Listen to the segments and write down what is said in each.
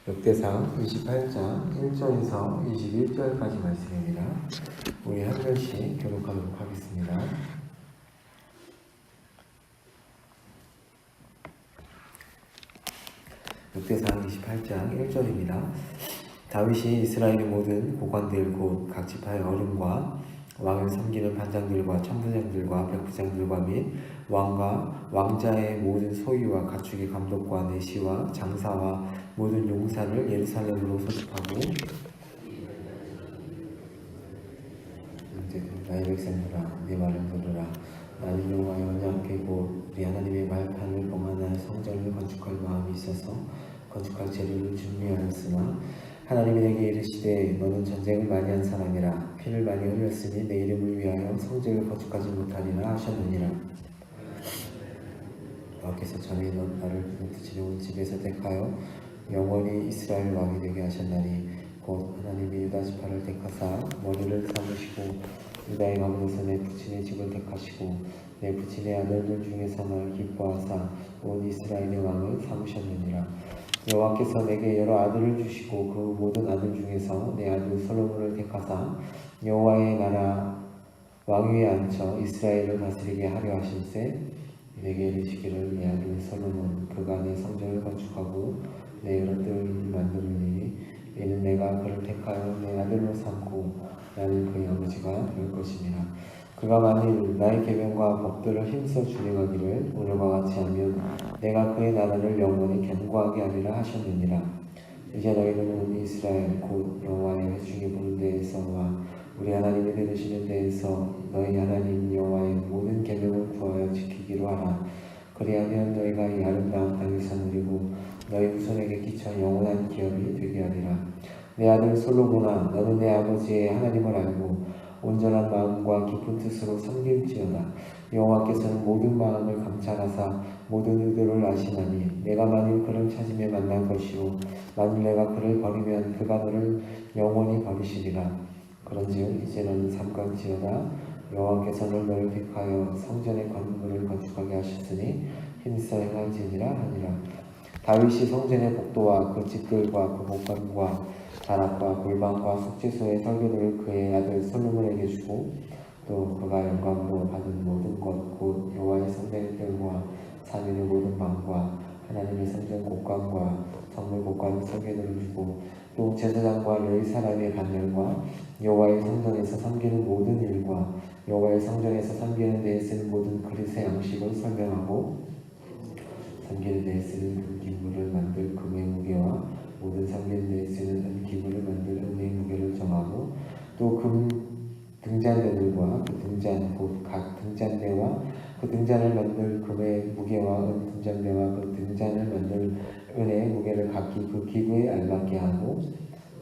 역대상 28장 1절에서 21절까지 말씀입니다. 우리 한 절씩 교독하도록 하겠습니다. 역대상 28장 1절입니다. 다윗이 이스라엘의 모든 고관들 곧 각 지파의 어른과 왕을 섬기는 반장들과 천부장들과 백부장들과 및 왕과 왕자의 모든 소유와 가축의 감독과 내시와 장사와 모든 용사를 예루살렘으로 소집하고 나의 백성들아 네 말을 들으라. 나는 여호와의 언약궤 곧 우리 하나님의 말판을 봉헌할 성전을 건축할 마음이 있어서 건축할 재료를 준비하였으나 하나님이 내게 이르시되 너는 전쟁을 많이 한 사람이라 피를 많이 흘렸으니 내 이름을 위하여 성전을 건축하지 못하리라 하셨느니라. 여호와께서 전에 나를 붙이려온 집에서 택하여 영원히 이스라엘 왕이 되게 하셨나니 곧 하나님이 유다 지파를 택하사 머리를 삼으시고 유다의 왕으로서 내 부친의 집을 택하시고 내 부친의 아들들 중에서 나를 기뻐하사 온 이스라엘의 왕을 삼으셨느니라. 여호와께서 내게 여러 아들을 주시고 그 모든 아들 중에서 내 아들 솔로몬을 택하사 여호와의 나라 왕위에 앉혀 이스라엘을 다스리게 하려 하실세 내게 이르시기를 내 아들 솔로몬 그가 내 성전을 건축하고 내 그릇들을 만들으니 이는 내가 그를 택하여 내 아들로 삼고 나는 그의 아버지가 될 것이니라. 그가 만일 나의 계명과 법들을 힘써 준행하기를 오늘과 같이 하면 내가 그의 나라를 영원히 견고하게 하리라 하셨느니라. 이제 너희는 이스라엘 곧 여호와의 회중이 보는 데에서와 우리 하나님이 들으시는 데에서 너희 하나님 여호와의 모든 계명을 구하여 지키기로 하라. 그리하면 너희가 이 아름다운 땅에서 누리고 너희 후손에게 끼쳐 영원한 기업이 되게 하리라. 내 아들 솔로몬아 너는 내 아버지의 하나님을 알고 온전한 마음과 깊은 뜻으로 섬길지어다. 여호와께서는 모든 마음을 감찰하사 모든 의도를 아시나니 내가 만일 그를 찾으며 만날 것이요 만일 내가 그를 버리면 그가 너를 영원히 버리시리라. 그런즉 이제 너는 삼갈지어다. 여호와께서는 너를 택하여 성전의 건물을 건축하게 하셨으니 힘써 행할지니라 하니라. 다윗이 성전의 복도와 그 집들과 그 복관과 다락과 골방과 숙제소의 설교들을 그의 아들 솔로몬에게 주고 또 그가 영광으로 받은 모든 것 곧 여호와의 성전의 뜰과 사면의 모든 방과 하나님의 성전 곳간과 성물 곳간 설교들을 주고 또 제사장과 레위 사람의 반열과 여호와의 성전에서 섬기는 모든 일과 여호와의 성전에서 섬기는 데에 쓰는 모든 그릇의 양식을 설명하고 섬기는 데에 쓰는 은기물을 만들 금의 무게와 모든 섬기는 데에 쓰는 은기물을 만들 은의 무게를 정하고 또 금 등잔대들과 그 등잔 곧 각 등잔대와 그 등잔을 만들 금의 무게와 은 등잔대와 그 등잔을 만들 은의 무게를 각기 그 기구에 알맞게 하고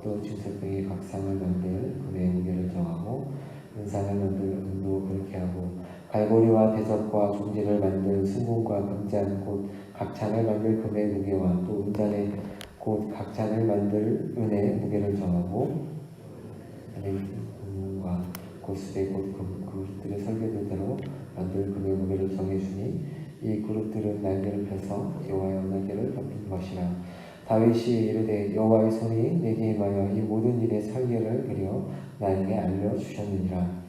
또 진설병의 각 상을 만들 금의 무게를 정하고 은상을 만들 은도 그렇게 하고 갈고리와 대접과 종지를 만들 승금과 금잔 곧 각 잔을 만들 금의 무게와 또 은잔에 곧 각 잔을 만들 은의 무게를 정하고 은과 고수대 곧 그릇들의 설계대로 만들 금의 무게를 정해주니 이 그릇들은 날개를 펴서 여호와의 언날개를 덮은 것이라. 다윗이 이르되 여호와의 손이 내게 임하여 이 모든 일의 설계를 그려 나에게 알려주셨느니라.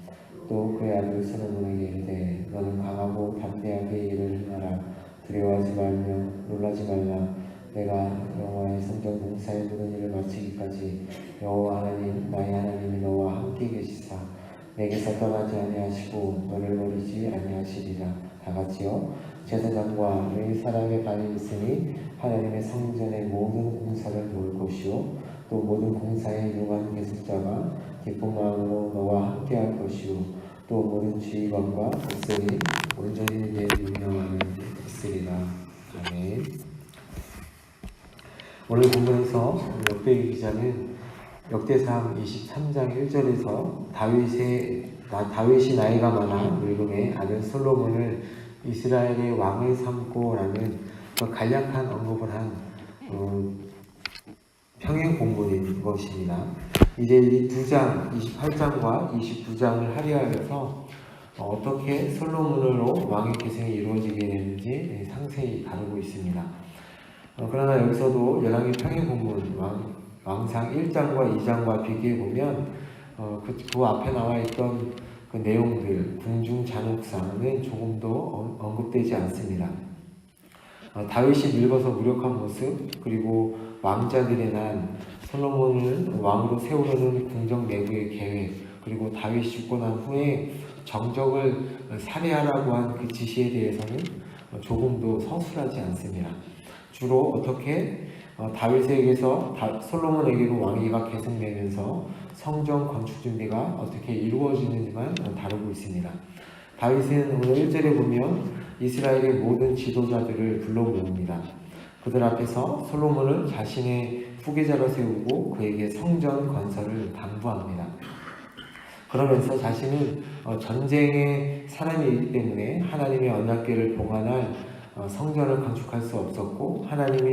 또 그의 아들 솔로몬에게 이르되 너는 강하고 담대하게 일을 행하라. 두려워하지 말며 놀라지 말라. 내가 여호와의 성전 공사의 모든 일을 마치기까지 여호와 하나님 나의 하나님이 너와 함께 계시사 내게서 떠나지 아니하시고 너를 버리지 아니하시리라. 다같이요 제사장과 레위 사람의 반이 있으니 하나님의 성전의 모든 공사를 도울 것이요 또 모든 공사에 용한 계습자가 기쁜 마음으로 너와 함께 할 것이요 또 모든 지휘관과 백성이 온전히 내 명령을 있으리라. 아멘. 오늘 본문에서 역대 기자는 역대상 23장 1절에서 다윗이 나이가 많아 늙음에 아들 솔로몬을 이스라엘의 왕을 삼고라는 그 간략한 언급을 한 평행 본문인 것입니다. 이제 이 두 장 28장과 29장을 할애하여서 어떻게 솔로몬으로 왕의 계승이 이루어지게 되는지 상세히 다루고 있습니다. 그러나 여기서도 열왕기 평행 본문 왕상 1장과 2장과 비교해보면 그 앞에 나와 있던 그 내용들, 궁중 잔혹사는 조금도 언급되지 않습니다. 다윗이 늙어서 무력한 모습, 그리고 왕자들의 난, 솔로몬을 왕으로 세우려는 궁정 내부의 계획, 그리고 다윗이 죽고 난 후에 정적을 살해하라고 한 그 지시에 대해서는 조금도 서술하지 않습니다. 주로 어떻게 다윗에게서 솔로몬에게로 왕위가 계승되면서 성전 건축 준비가 어떻게 이루어지는지만 다루고 있습니다. 다윗은 오늘 1절에 보면 이스라엘의 모든 지도자들을 불러 모읍니다. 그들 앞에서 솔로몬을 자신의 후계자로 세우고 그에게 성전 건설을 당부합니다. 그러면서 자신은 전쟁의 사람이기 때문에 하나님의 언약궤를 봉안할 성전을 건축할 수 없었고, 하나님이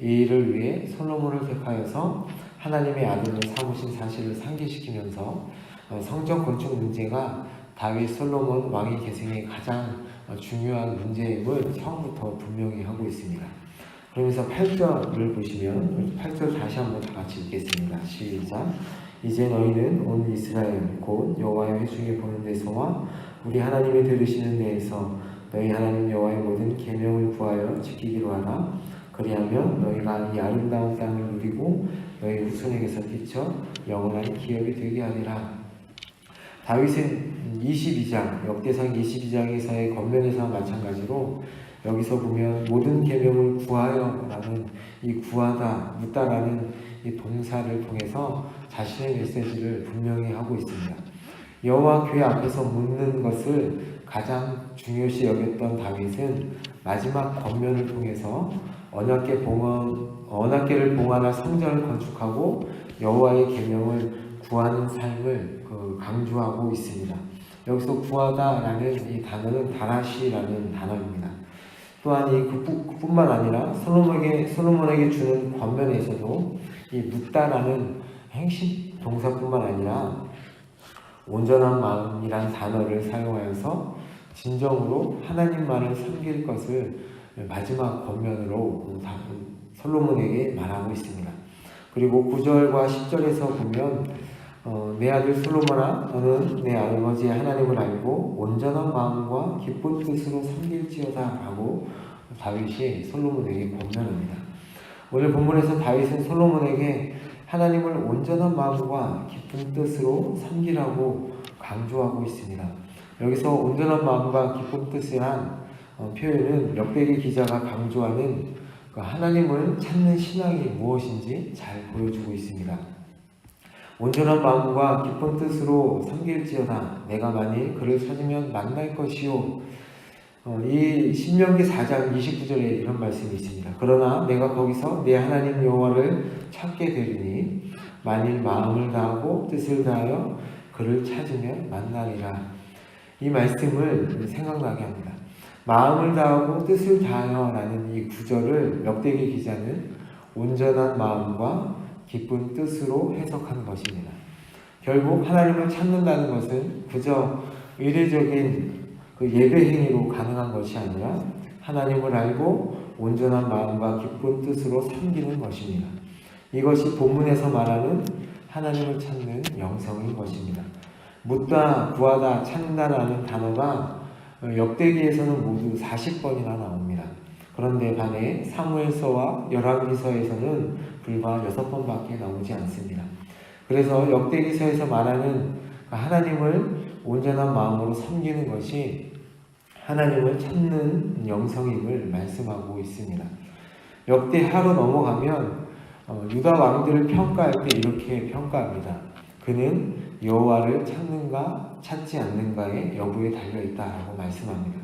이 일을 위해 솔로몬을 택하여서 하나님의 아들로 삼으신 사실을 상기시키면서 성전 건축 문제가 다윗 솔로몬 왕위 계승의 가장 중요한 문제임을 처음부터 분명히 하고 있습니다. 그러면서 8절을 보시면 8절 다시 한번 다 같이 읽겠습니다. 시작. 이제 너희는 온 이스라엘 곧 여호와의 회중이 보는 데서와 우리 하나님이 들으시는 데에서 너희 하나님 여호와의 모든 계명을 구하여 지키기로 하라. 그리하면 너희가 이 아름다운 땅을 누리고 너희 후손에게서 끼쳐 영원한 기업이 되게 하리라. 다윗은 22장, 역대상 22장에서의 권면에서와 마찬가지로 여기서 보면 모든 계명을 구하여 라는 이 구하다, 묻다라는 이 동사를 통해서 자신의 메시지를 분명히 하고 있습니다. 여호와 궤 앞에서 묻는 것을 가장 중요시 여겼던 다윗은 마지막 권면을 통해서 언약궤를 봉안할 성전을 건축하고 여호와의 계명을 구하는 삶을 강조하고 있습니다. 여기서 구하다라는 이 단어는 다라시라는 단어입니다. 또한 그뿐만 아니라 솔로몬에게 주는 권면에서도 이 묻다라는 행식 동사뿐만 아니라 온전한 마음이란 단어를 사용하여서 진정으로 하나님만을 섬길 것을 마지막 권면으로 솔로몬에게 말하고 있습니다. 그리고 9절과 10절에서 보면 내 아들 솔로몬아, 너는 내 아버지의 하나님을 알고 온전한 마음과 기쁜 뜻으로 섬길지어다 라고 다윗이 솔로몬에게 권면합니다. 오늘 본문에서 다윗은 솔로몬에게 하나님을 온전한 마음과 기쁜 뜻으로 섬기라고 강조하고 있습니다. 여기서 온전한 마음과 기쁜 뜻이란 표현은 역대기 기자가 강조하는 하나님을 찾는 신앙이 무엇인지 잘 보여주고 있습니다. 온전한 마음과 기쁜 뜻으로 섬길지어다. 내가 만일 그를 찾으면 만날 것이요. 이 신명기 4장 29절에 이런 말씀이 있습니다. 그러나 내가 거기서 내 하나님 여호와를 찾게 되리니 만일 마음을 다하고 뜻을 다하여 그를 찾으면 만나리라. 이 말씀을 생각나게 합니다. 마음을 다하고 뜻을 다하여 라는 이 구절을 역대기 기자는 온전한 마음과 기쁜 뜻으로 해석한 것입니다. 결국 하나님을 찾는다는 것은 그저 의례적인 예배 행위로 가능한 것이 아니라 하나님을 알고 온전한 마음과 기쁜 뜻으로 섬기는 것입니다. 이것이 본문에서 말하는 하나님을 찾는 영성인 것입니다. 묻다, 구하다, 찾는다라는 단어가 역대기에서는 모두 40번이나 나옵니다. 그런데 반해 사무엘서와 열왕기서에서는 불과 6번밖에 나오지 않습니다. 그래서 역대기서에서 말하는 하나님을 온전한 마음으로 섬기는 것이 하나님을 찾는 영성임을 말씀하고 있습니다. 역대하로 넘어가면 유다 왕들을 평가할 때 이렇게 평가합니다. 그는 여호와를 찾는가 찾지 않는가의 여부에 달려있다라고 말씀합니다.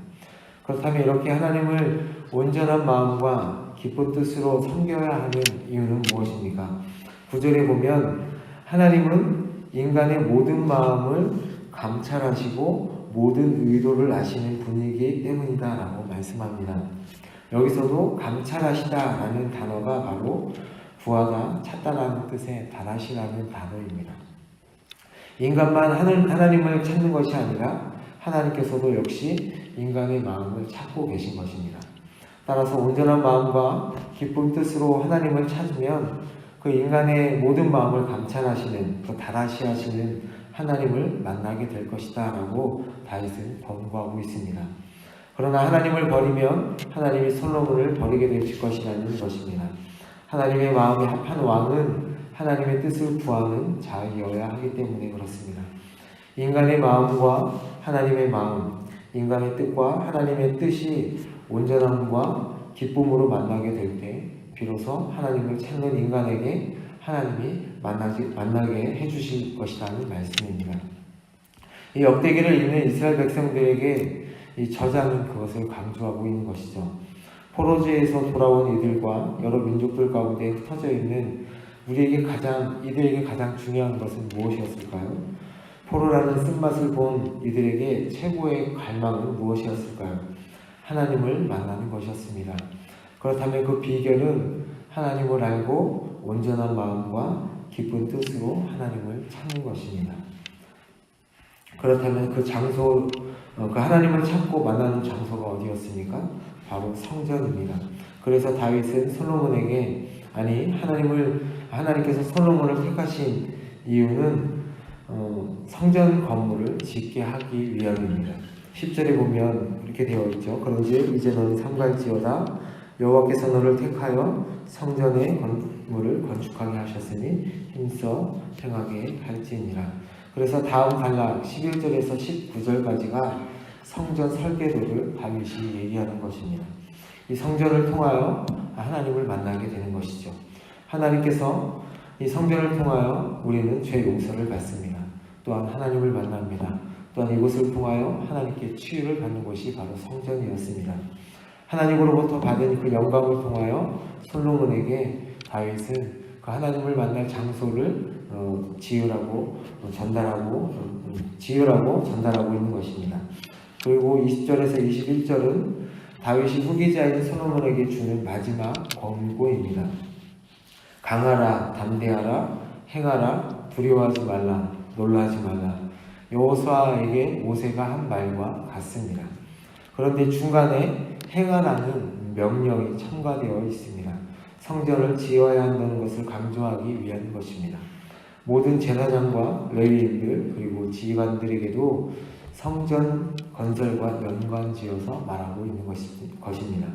그렇다면 이렇게 하나님을 온전한 마음과 기쁜 뜻으로 섬겨야 하는 이유는 무엇입니까? 9절에 보면 하나님은 인간의 모든 마음을 감찰하시고 모든 의도를 아시는 분이기 때문이다 라고 말씀합니다. 여기서도 감찰하시다라는 단어가 바로 구하다, 찾다라는 뜻의 다라시라는 단어입니다. 인간만 하나님을 찾는 것이 아니라 하나님께서도 역시 인간의 마음을 찾고 계신 것입니다. 따라서 온전한 마음과 기쁜 뜻으로 하나님을 찾으면 그 인간의 모든 마음을 감찰하시는, 또 다라시하시는 하나님을 만나게 될 것이다 라고 다윗은 권고하고 있습니다. 그러나 하나님을 버리면 하나님이 솔로몬을 버리게 되실 것이라는 것입니다. 하나님의 마음에 합한 왕은 하나님의 뜻을 구하는 자이어야 하기 때문에 그렇습니다. 인간의 마음과 하나님의 마음, 인간의 뜻과 하나님의 뜻이 온전함과 기쁨으로 만나게 될 때 비로소 하나님을 찾는 인간에게 하나님이 만나게 해주실 것이라는 말씀입니다. 이 역대기를 읽는 이스라엘 백성들에게 이 저자는 그것을 강조하고 있는 것이죠. 포로지에서 돌아온 이들과 여러 민족들 가운데 흩어져 있는 이들에게 가장 중요한 것은 무엇이었을까요? 포로라는 쓴맛을 본 이들에게 최고의 갈망은 무엇이었을까요? 하나님을 만나는 것이었습니다. 그렇다면 그 비결은 하나님을 알고 온전한 마음과 기쁜 뜻으로 하나님을 찾는 것입니다. 그렇다면 그 하나님을 찾고 만나는 장소가 어디였습니까? 바로 성전입니다. 그래서 다윗은 솔로몬에게, 하나님께서 솔로몬을 택하신 이유는 성전 건물을 짓게 하기 위함입니다. 10절에 보면 이렇게 되어 있죠. 그런즉 이제 너는 삼갈지어다. 여호와께서 너를 택하여 성전의 건물을 건축하게 하셨으니 힘써 행하게 할지니라. 그래서 다음 단락 11절에서 19절까지가 성전 설계도를 다윗이 얘기하는 것입니다. 이 성전을 통하여 하나님을 만나게 되는 것이죠. 하나님께서 이 성전을 통하여 우리는 죄 용서를 받습니다. 또한 하나님을 만납니다. 또한 이곳을 통하여 하나님께 치유를 받는 곳이 바로 성전이었습니다. 하나님으로부터 받은 그 영광을 통하여 솔로몬에게 다윗은 그 하나님을 만날 장소를 지으라고 전달하고 있는 것입니다. 그리고 20절에서 21절은 다윗이 후계자인 솔로몬에게 주는 마지막 권고입니다. 강하라, 담대하라, 행하라, 두려워하지 말라, 놀라지 말라. 여호수아에게 모세가 한 말과 같습니다. 그런데 중간에 행하라는 명령이 첨가되어 있습니다. 성전을 지어야 한다는 것을 강조하기 위한 것입니다. 모든 제사장과 레위인들 그리고 지휘관들에게도 성전 건설과 연관지어서 말하고 있는 것입니다.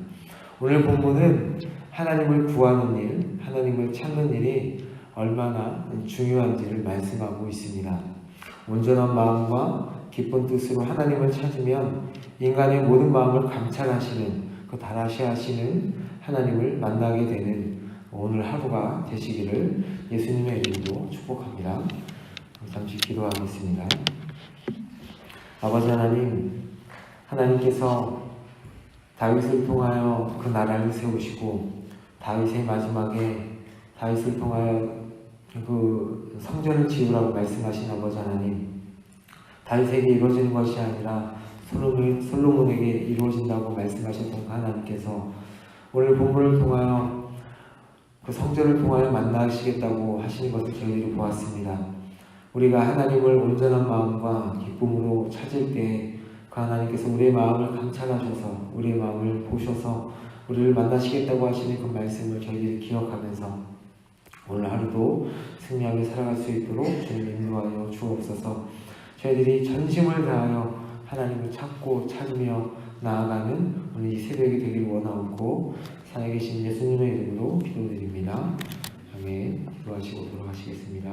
오늘 본문은 하나님을 구하는 일, 하나님을 찾는 일이 얼마나 중요한지를 말씀하고 있습니다. 온전한 마음과 기쁜 뜻으로 하나님을 찾으면 인간의 모든 마음을 감찰하시는, 그 다라시하시는 하나님을 만나게 되는 오늘 하루가 되시기를 예수님의 이름으로 축복합니다. 잠시 기도하겠습니다. 아버지 하나님, 하나님께서 다윗을 통하여 그 나라를 세우시고 다윗의 마지막에 다윗을 통하여 그 성전을 지으라고 말씀하신 아버지 하나님, 다윗에게 이루어지는 것이 아니라 솔로몬에게 이루어진다고 말씀하셨던 그 하나님께서 오늘 본문을 통하여 그 성전을 통하여 만나시겠다고 하시는 것을 저희들이 보았습니다. 우리가 하나님을 온전한 마음과 기쁨으로 찾을 때 그 하나님께서 우리의 마음을 감찰하셔서 우리의 마음을 보셔서 우리를 만나시겠다고 하시는 그 말씀을 저희들이 기억하면서 오늘 하루도 승리하며 살아갈 수 있도록 주님 인도하여 주옵소서. 저희들이 전심을 다하여 하나님을 찾으며 나아가는 오늘 이 새벽이 되기를 원하옵고 산에 계신 예수님의 이름으로 기도드립니다. 아멘. 기도하시고 돌아가시겠습니다.